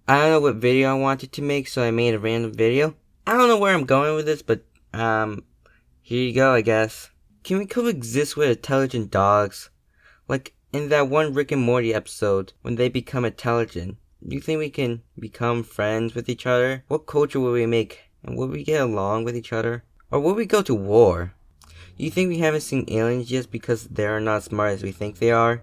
I don't know what video I wanted to make, so I made a random video. I don't know where I'm going with this, but here you go, I guess. Can we coexist with intelligent dogs? Like in that one Rick and Morty episode, when they become intelligent. Do you think we can become friends with each other? What culture will we make? And will we get along with each other? Or will we go to war? Do you think we haven't seen aliens just because they're not smart as we think they are?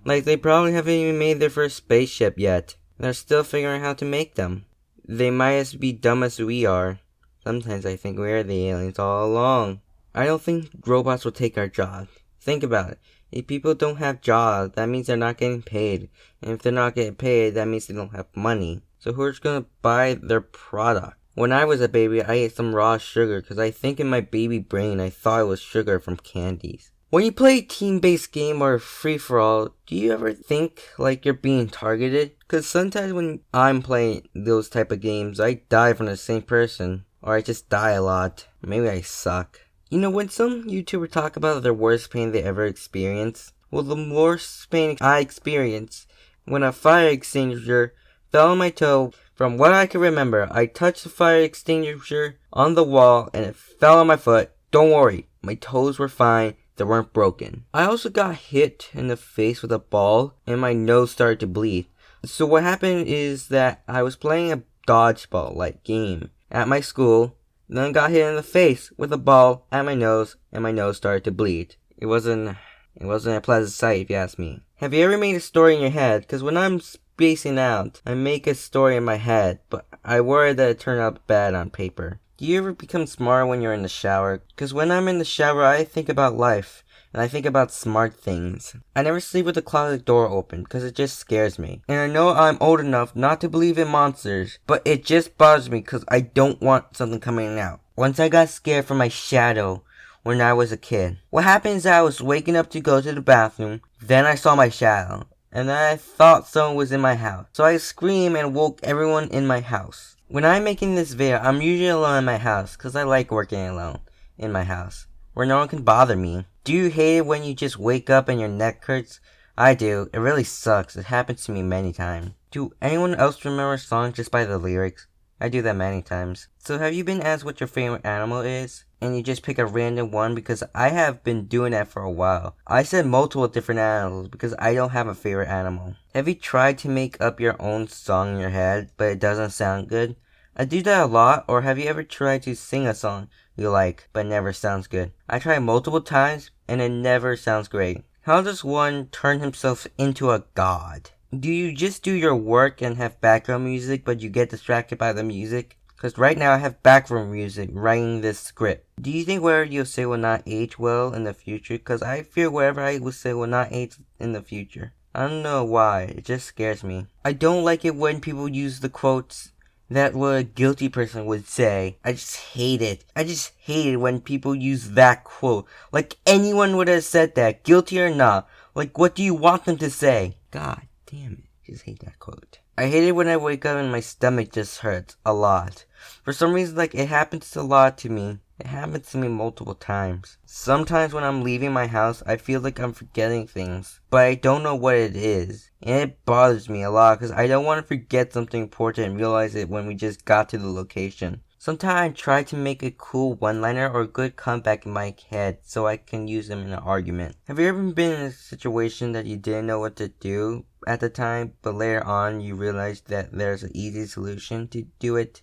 Like, they probably haven't even made their first spaceship yet. They're still figuring out how to make them. They might as be dumb as we are. Sometimes I think we're the aliens all along. I don't think robots will take our jobs. Think about it. If people don't have jobs, that means they're not getting paid. And if they're not getting paid, that means they don't have money. So who's gonna buy their product? When I was a baby, I ate some raw sugar because I think in my baby brain I thought it was sugar from candies. When you play a team-based game or free-for-all, do you ever think like you're being targeted? Because sometimes when I'm playing those type of games, I die from the same person. Or I just die a lot. Maybe I suck. You know, when some YouTubers talk about their worst pain they ever experienced, well, the worst pain I experienced when a fire extinguisher fell on my toe. From what I can remember, I touched the fire extinguisher on the wall and it fell on my foot. Don't worry, my toes were fine. They weren't broken. I also got hit in the face with a ball and my nose started to bleed. So what happened is that I was playing a dodgeball like game at my school, then got hit in the face with a ball at my nose and my nose started to bleed. It wasn't a pleasant sight if you ask me. Have you ever made a story in your head? Because when I'm spacing out, I make a story in my head, but I worry that it turned out bad on paper. Do you ever become smarter when you're in the shower? Because when I'm in the shower, I think about life, and I think about smart things. I never sleep with the closet door open, because it just scares me. And I know I'm old enough not to believe in monsters, but it just bothers me because I don't want something coming out. Once I got scared from my shadow when I was a kid. What happened is that I was waking up to go to the bathroom, then I saw my shadow, and then I thought someone was in my house. So I screamed and woke everyone in my house. When I'm making this video, I'm usually alone in my house because I like working alone in my house where no one can bother me. Do you hate it when you just wake up and your neck hurts? I do. It really sucks. It happens to me many times. Do anyone else remember songs just by the lyrics? I do that many times. So have you been asked what your favorite animal is? And you just pick a random one? Because I have been doing that for a while. I said multiple different animals because I don't have a favorite animal. Have you tried to make up your own song in your head, but it doesn't sound good? I do that a lot. Or have you ever tried to sing a song you like, but never sounds good? I try multiple times, and it never sounds great. How does one turn himself into a god? Do you just do your work and have background music, but you get distracted by the music? Because right now I have background music writing this script. Do you think whatever you'll say will not age well in the future? Because I fear whatever I will say will not age in the future. I don't know why, it just scares me. I don't like it when people use the quotes that what a guilty person would say. I just hate it. I just hate it when people use that quote. Like anyone would have said that, guilty or not. Like, what do you want them to say? God damn it. I just hate that quote. I hate it when I wake up and my stomach just hurts a lot. For some reason, like, it happens a lot to me. It happens to me multiple times. Sometimes when I'm leaving my house, I feel like I'm forgetting things, but I don't know what it is. And it bothers me a lot because I don't want to forget something important and realize it when we just got to the location. Sometimes I try to make a cool one-liner or a good comeback in my head so I can use them in an argument. Have you ever been in a situation that you didn't know what to do at the time, but later on you realized that there's an easy solution to do it?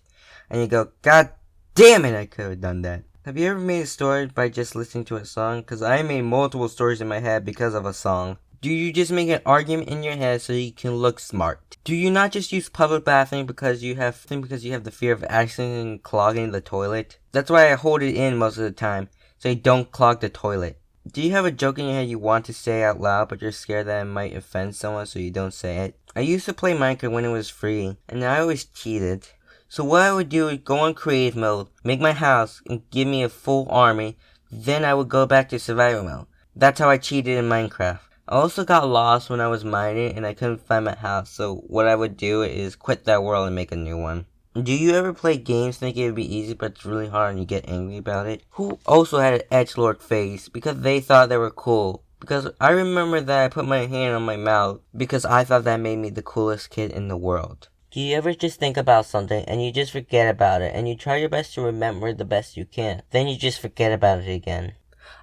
And you go, God damn it, I could have done that. Have you ever made a story by just listening to a song? Because I made multiple stories in my head because of a song. Do you just make an argument in your head so you can look smart? Do you not just use public bathroom because you have the fear of accident and clogging the toilet? That's why I hold it in most of the time, so you don't clog the toilet. Do you have a joke in your head you want to say out loud, but you're scared that it might offend someone so you don't say it? I used to play Minecraft when it was free, and I always cheated. So what I would do is go on creative mode, make my house, and give me a full army, then I would go back to survival mode. That's how I cheated in Minecraft. I also got lost when I was mining and I couldn't find my house, so what I would do is quit that world and make a new one. Do you ever play games thinking it would be easy but it's really hard and you get angry about it? Who also had an edgelord face because they thought they were cool? Because I remember that I put my hand on my mouth because I thought that made me the coolest kid in the world. Do you ever just think about something and you just forget about it and you try your best to remember the best you can, then you just forget about it again?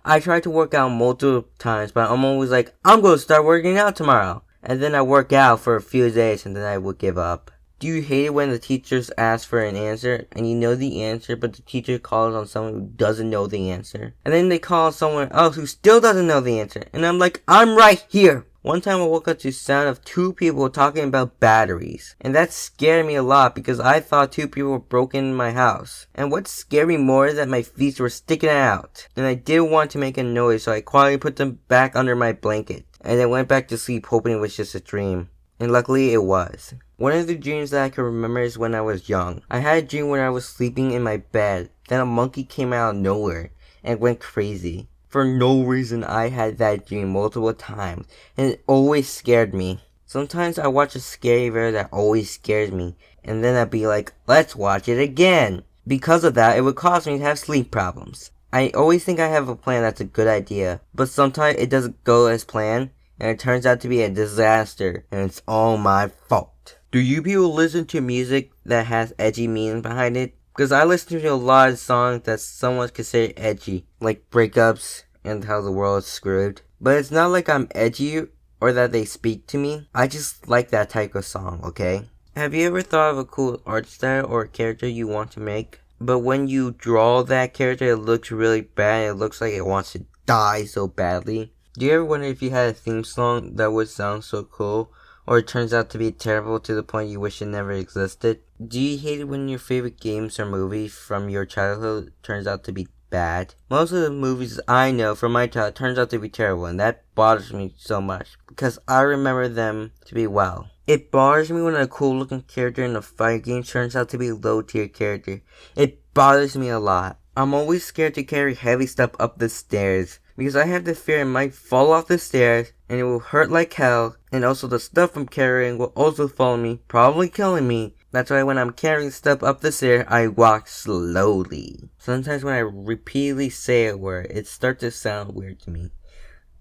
I tried to work out multiple times, but I'm always like, I'm going to start working out tomorrow. And then I work out for a few days and then I would give up. Do you hate it when the teachers ask for an answer and you know the answer, but the teacher calls on someone who doesn't know the answer? And then they call on someone else who still doesn't know the answer. And I'm like, I'm right here. One time I woke up to the sound of two people talking about batteries. And that scared me a lot because I thought two people were broken in my house. And what scared me more is that my feet were sticking out. And I didn't want to make a noise, so I quietly put them back under my blanket. And then went back to sleep hoping it was just a dream. And luckily it was. One of the dreams that I can remember is when I was young. I had a dream when I was sleeping in my bed. Then a monkey came out of nowhere and went crazy. For no reason, I had that dream multiple times, and it always scared me. Sometimes I watch a scary video that always scares me, and then I'd be like, let's watch it again. Because of that, it would cause me to have sleep problems. I always think I have a plan that's a good idea, but sometimes it doesn't go as planned, and it turns out to be a disaster, and it's all my fault. Do you people listen to music that has edgy meaning behind it? Because I listen to a lot of songs that someone consider edgy, like breakups and how the world is screwed. But it's not like I'm edgy or that they speak to me. I just like that type of song, okay? Have you ever thought of a cool art style or character you want to make? But when you draw that character, it looks really bad. It looks like it wants to die so badly. Do you ever wonder if you had a theme song that would sound so cool? Or it turns out to be terrible to the point you wish it never existed? Do you hate it when your favorite games or movies from your childhood turns out to be bad? Most of the movies I know from my childhood turns out to be terrible, and that bothers me so much because I remember them to be well. It bothers me when a cool looking character in a fight game turns out to be a low tier character. It bothers me a lot. I'm always scared to carry heavy stuff up the stairs because I have the fear it might fall off the stairs and it will hurt like hell, and also the stuff I'm carrying will also follow me, probably killing me. That's why when I'm carrying stuff up the stairs, I walk slowly. Sometimes when I repeatedly say a word, it starts to sound weird to me.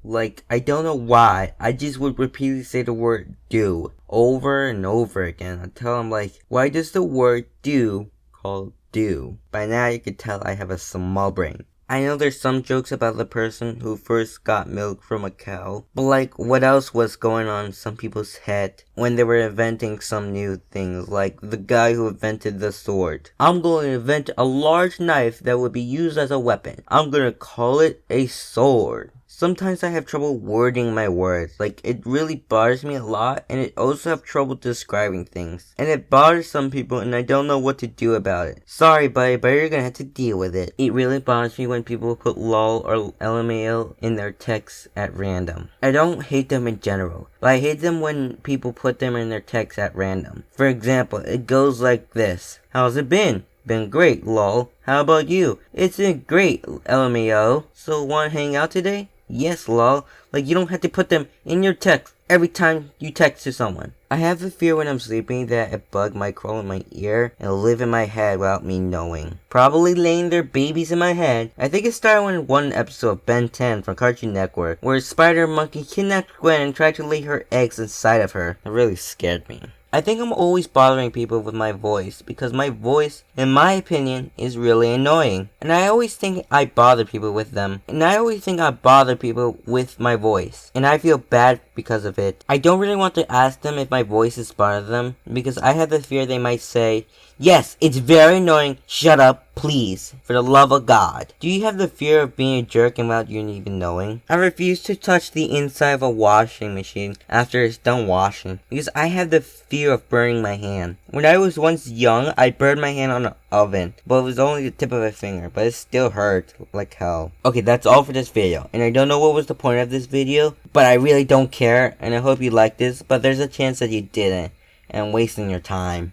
Like, I don't know why, I just would repeatedly say the word do over and over again until I'm like, why does the word do called do? By now you can tell I have a small brain. I know there's some jokes about the person who first got milk from a cow, but like, what else was going on in some people's head when they were inventing some new things, like the guy who invented the sword. I'm going to invent a large knife that would be used as a weapon. I'm going to call it a sword. Sometimes I have trouble wording my words, like it really bothers me a lot, and I also have trouble describing things. And it bothers some people and I don't know what to do about it. Sorry buddy, but you're gonna have to deal with it. It really bothers me when people put lol or LMAO in their texts at random. I don't hate them in general, but I hate them when people put them in their texts at random. For example, it goes like this. How's it been? Been great, lol. How about you? It's been great, LMAO. So wanna hang out today? Yes, lol. Like, you don't have to put them in your text every time you text to someone. I have a fear when I'm sleeping that a bug might crawl in my ear and live in my head without me knowing. Probably laying their babies in my head. I think it started in one episode of Ben 10 from Cartoon Network, where a spider monkey kidnapped Gwen and tried to lay her eggs inside of her. It really scared me. I think I'm always bothering people with my voice because my voice, in my opinion, is really annoying. And I always think I bother people with them. And I always think I bother people with my voice. And I feel bad because of it. I don't really want to ask them if my voice is bothering them because I have the fear they might say, yes, it's very annoying, shut up, please, for the love of God. Do you have the fear of being a jerk without you even knowing? I refuse to touch the inside of a washing machine after it's done washing because I have the fear of burning my hand. When I was once young, I burned my hand on an oven, but it was only the tip of a finger, but it still hurt like hell. Okay, that's all for this video, and I don't know what was the point of this video, but I really don't care, and I hope you liked this, but there's a chance that you didn't, and I'm wasting your time.